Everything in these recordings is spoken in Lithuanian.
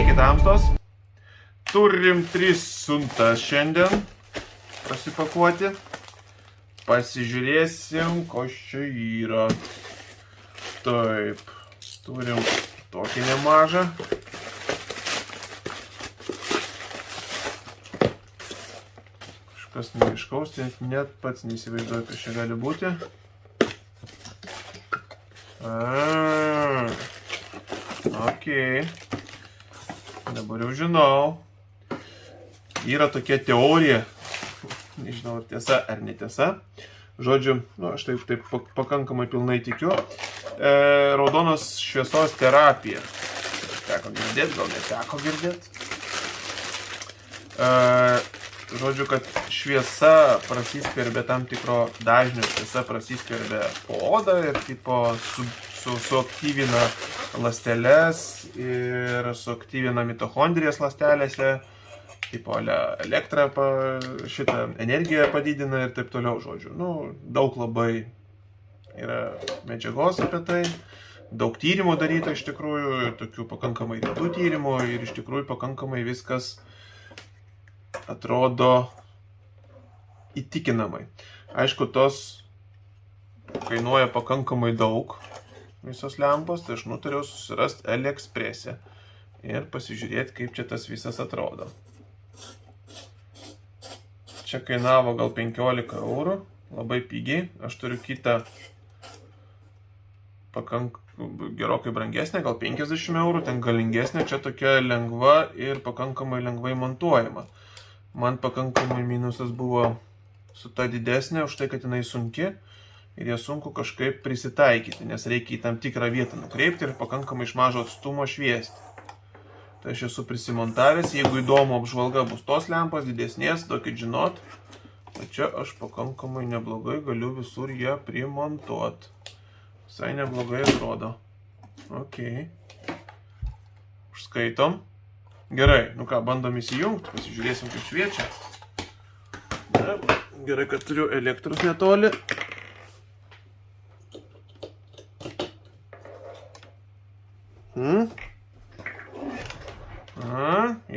Sveiki tamstos. Turim 3 siuntas šiandien prasipakuoti. Pasižiūrėsim, ko čia yra. Taip, turim tokį nemažą. Kažkas neiškaus, net pats neįsivaizduoju, kas čia gali būti. Ok. Dabar jau žinau. Yra tokia teorija. Nežinau, ar tiesa ar netiesa. Žodžiu, aš taip pakankamai pilnai tikiu. Raudonos šviesos terapija. Teko girdėti, gal neteko girdėti. Žodžiu, kad šviesa prasiskverbia tam tikro dažnio, šviesa prasiskverbia po odą ir tipo suaktyvina ląsteles ir suaktyvina mitochondrijas ląstelėse, tipo elektrą, šitą energiją padidina ir taip toliau, žodžiu. Daug labai yra medžiagos apie tai, daug tyrimų daryta iš tikrųjų, tokių pakankamai rimtų tyrimų ir iš tikrųjų pakankamai viskas atrodo įtikinamai. Aišku, tos kainuoja pakankamai daug visos lempos, tai aš nutariau susirasti AliExpress'e ir pasižiūrėti, kaip čia tas visas atrodo. Čia kainavo gal 15 eurų, labai pigiai. Aš turiu kitą gerokai brangesnė, gal 50 eurų, ten galingesnė, čia tokia lengva ir pakankamai lengvai montuojama. Man pakankamai minusas buvo su ta didesnė, už tai, kad jinai sunki ir ją sunku kažkaip prisitaikyti, nes reikia į tam tikrą vietą nukreipti ir pakankamai iš mažo atstumo šviesti. Tai aš esu prisimontavęs, jeigu įdomu apžvalga bus tos lempos didesnės, duokit žinot, tai čia aš pakankamai neblogai galiu visur ją primontuoti. Visai neblogai atrodo. Ok. Užskaitom. Gerai, ką, bandom įsijungti, pasižiūrėsim, kaip šviečia. Gerai, kad turiu elektros netoli.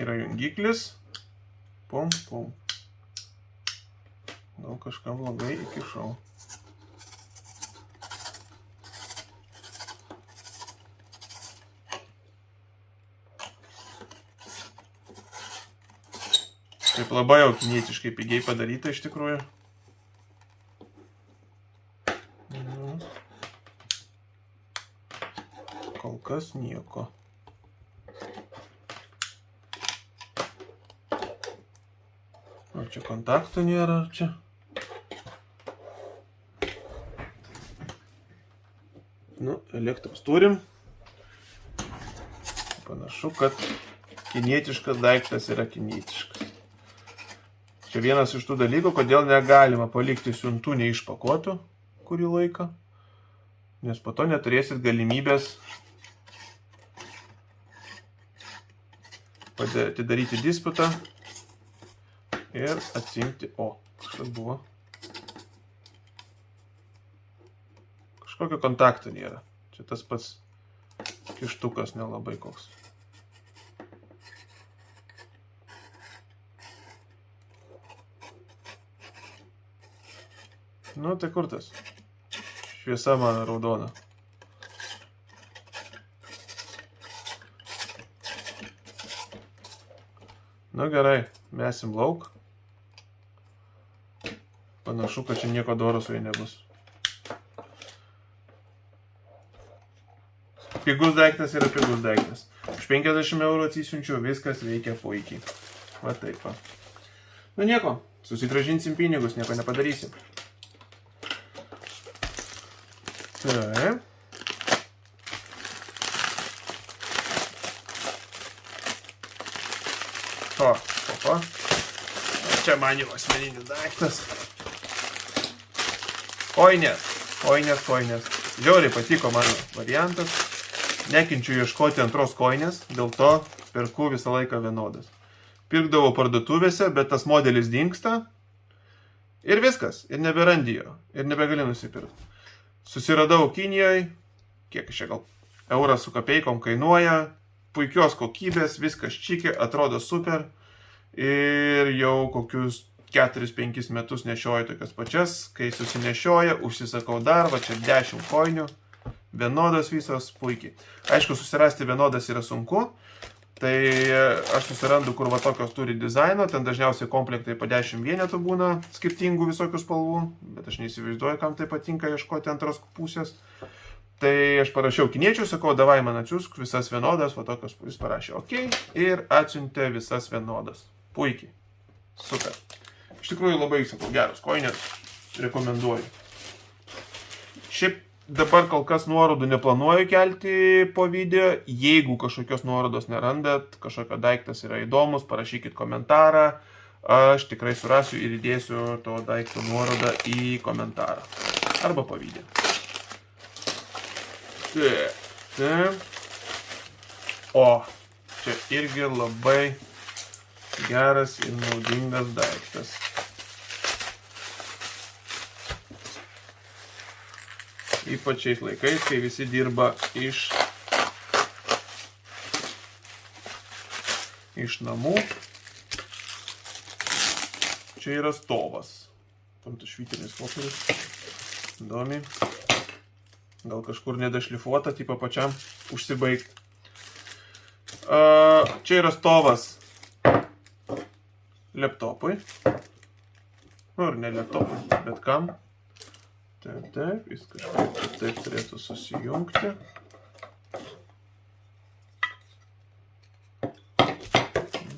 Yra jungiklis. Pum, pum. Gal kažką blogai įkišau. Taip labai jau kinietiškai pigiai padaryta iš tikrųjų. Kol kas nieko. Ar čia kontaktų nėra, ar čia? Elektros turim. Panašu, kad kinietiškas daiktas yra kinietiškas. Čia vienas iš tų dalykų, kodėl negalima palikti siuntų neišpakuotų kurį laiką, nes po to neturėsit galimybės atidaryti disputą ir atsiimti. Kažkas buvo. Kažkokio kontakto nėra. Čia tas pats kištukas nelabai koks. Tai kur tas? Šviesa man raudona. Gerai, mesim lauk. Panašu, kad čia nieko doro su jai nebus. Pigus daiktas yra pigus daiktas. Už 50 eurų atsisiunčiu, viskas veikia puikiai. Va taip va. Nieko, susigrąžinsim pinigus, nieko nepadarysim. Taip. Čia man jau asmeninis daiktas. Koinės. Žiauriai patiko mano variantas. Nekenčiu ieškoti antros koinės, dėl to perku visą laiką vienodas. Pirkdavau parduotuvėse, bet tas modelis dingsta. Ir viskas. Ir neberandi jo. Ir nebegali nusipirkti. Susiradau Kinijoje, kiek čia gal euras su kapeikom kainuoja, puikios kokybės, viskas čikė, atrodo super. Ir jau kokius 4-5 metus nešioju tokias pačias. Kai susinešioja, užsisakau dar, va čia 10 koinių. Vienodas visos, puikiai. Aišku, susirasti vienodas yra sunku. Tai aš susirandu, kur va tokios turi dizaino, ten dažniausiai komplektai po 10 vienetų būna skirtingų visokių spalvų, bet aš neįsivaizduoju, kam tai patinka ieškoti antros pusės. Tai aš parašiau kiniečių, sakau, davai man atsiųsk visas vienodas, va tokios, jis parašė OK ir atsiuntė visas vienodas. Puikiai. Super. Iš tikrųjų labai, sakau, geros koinės, rekomenduoju. Šiaip dabar kol kas nuorodų neplanuoju kelti po video. Jeigu kažkokios nuorodos nerandat, kažkokio daiktas yra įdomus, parašykit komentarą. Aš tikrai surasiu ir įdėsiu to daikto nuorodą į komentarą. Arba po video. O, čia irgi labai geras ir naudingas daiktas. Ypač šiais laikais, kai visi dirba iš namų. Čia yra stovas. Tam tas švyterinis popierius. Įdomiai. Gal kažkur nedašlifuota, tipo pačiam užsibaigti. Čia yra stovas laptopui. Nu, ir ne laptopui, bet kam. Taip, jis kažkaip taip turėtų susijungti.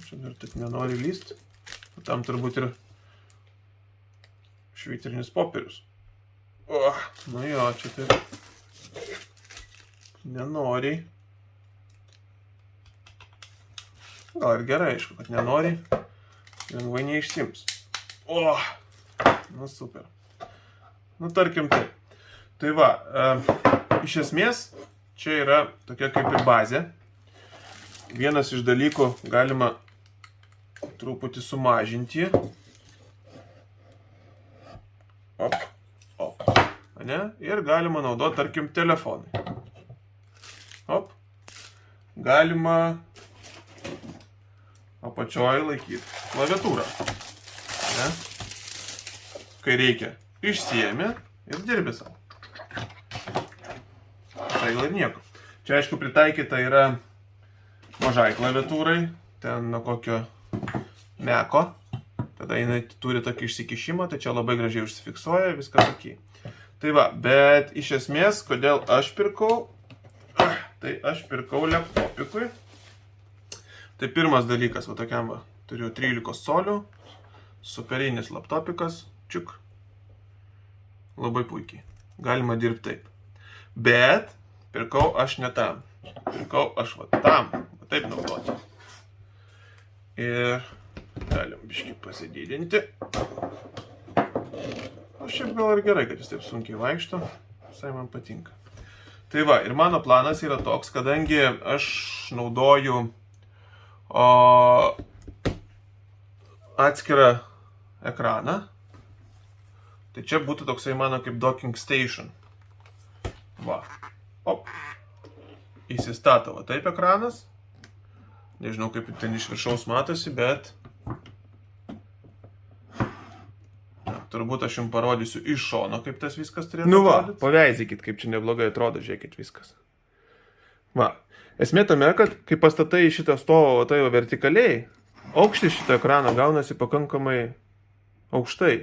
Čia dar taip nenori lysti. Tam turbūt ir švyterinis popierius. Nu jo, čia taip nenori. Gal ir gerai, aišku, kad nenori. Lengvai neišsims. Nu super. Nu, tarkim taip. Tai va, iš esmės, čia yra tokia kaip ir bazė. Vienas iš dalykų galima truputį sumažinti. Ne? Ir galima naudoti, tarkim, telefonai. Galima apačioje laikyti klaviatūrą. Ne? Kai reikia. Išsiėmė ir dirbi savo. Tai gal ir nieko. Čia aišku pritaikyta yra mažai klaviatūrai, ten nuo kokio meko. Tada jinai turi tokį išsikišimą, tai čia labai gražiai užsifiksuoja, viskas ok. Tai va, bet iš esmės, kodėl aš pirkau? Tai aš pirkau laptopikui. Tai pirmas dalykas, va tokiam va, turiu 13 colių, superinis laptopikas, čiuk. Labai puikiai. Galima dirbti taip. Bet pirkau aš ne tam. Pirkau aš va tam. Va taip naudoti. Ir galim biškį pasididinti. O šiaip gal ir gerai, kad jis taip sunkiai vaikšto. Visai man patinka. Tai va, ir mano planas yra toks, kadangi aš naudoju atskirą ekraną. Tai čia būtų toksai mano kaip docking station. Va. Įsistato va taip ekranas. Nežinau, kaip ten iš viršaus matosi, bet turbūt aš jums parodysiu iš šono, kaip tas viskas turėtų atrodyti. Paveizykit, kaip čia neblogai atrodo, žiūrėkit viskas. Va. Esmė tame, kad kai pastatai šitą stovą tai vertikaliai, aukštis šito ekrano gaunasi pakankamai aukštai.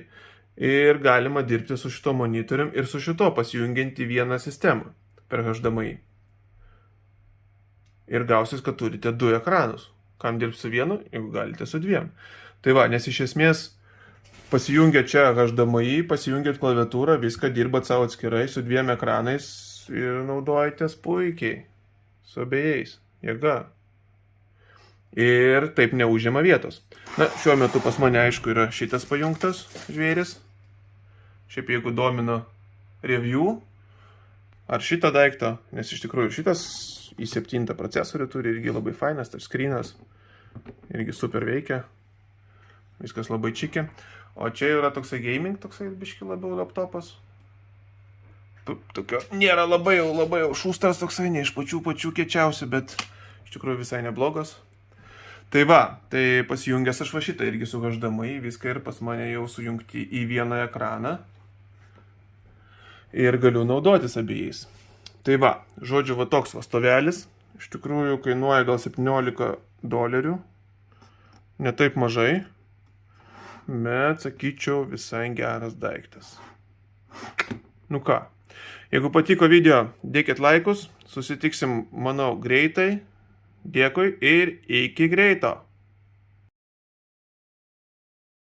Ir galima dirbti su šito monitorium ir su šito pasijungiant į vieną sistemą per HDMI. Ir gausis, kad turite du ekranus. Kam dirbti su vienu, jeigu galite su dviem. Tai va, nes iš esmės pasijungiat čia HDMI, pasijungiat klaviatūrą, viską dirbat savo atskirai su dviem ekranais ir naudojatės puikiai. Su abiejais. Jėga. Ir taip neužima vietos. Na, šiuo metu pas mane aišku yra šitas pajungtas žvėris. Šiaip jeigu domino review ar šitą daiktą, nes iš tikrųjų šitas i7 procesorių turi irgi labai fainas, touchscreenas, irgi super veikia, viskas labai čiki. O čia yra toksai gaming, toksai biški labiau laptopas. Tokio nėra labai jau šūstras toksai, ne iš pačių kiečiausių, bet iš tikrųjų visai neblogas. Tai va, tai pasijungęs aš va šitą irgi su HDMI, viską ir pas mane jau sujungti į vieną ekraną. Ir galiu naudotis abiejais. Tai va, žodžiu, va toks va stovelis. Iš tikrųjų kainuoja gal $17. Ne taip mažai. Bet, sakyčiau, visai geras daiktas. Nu ką, jeigu patiko video, dėkit laikus. Susitiksim, manau, greitai. Dėkui ir iki greito.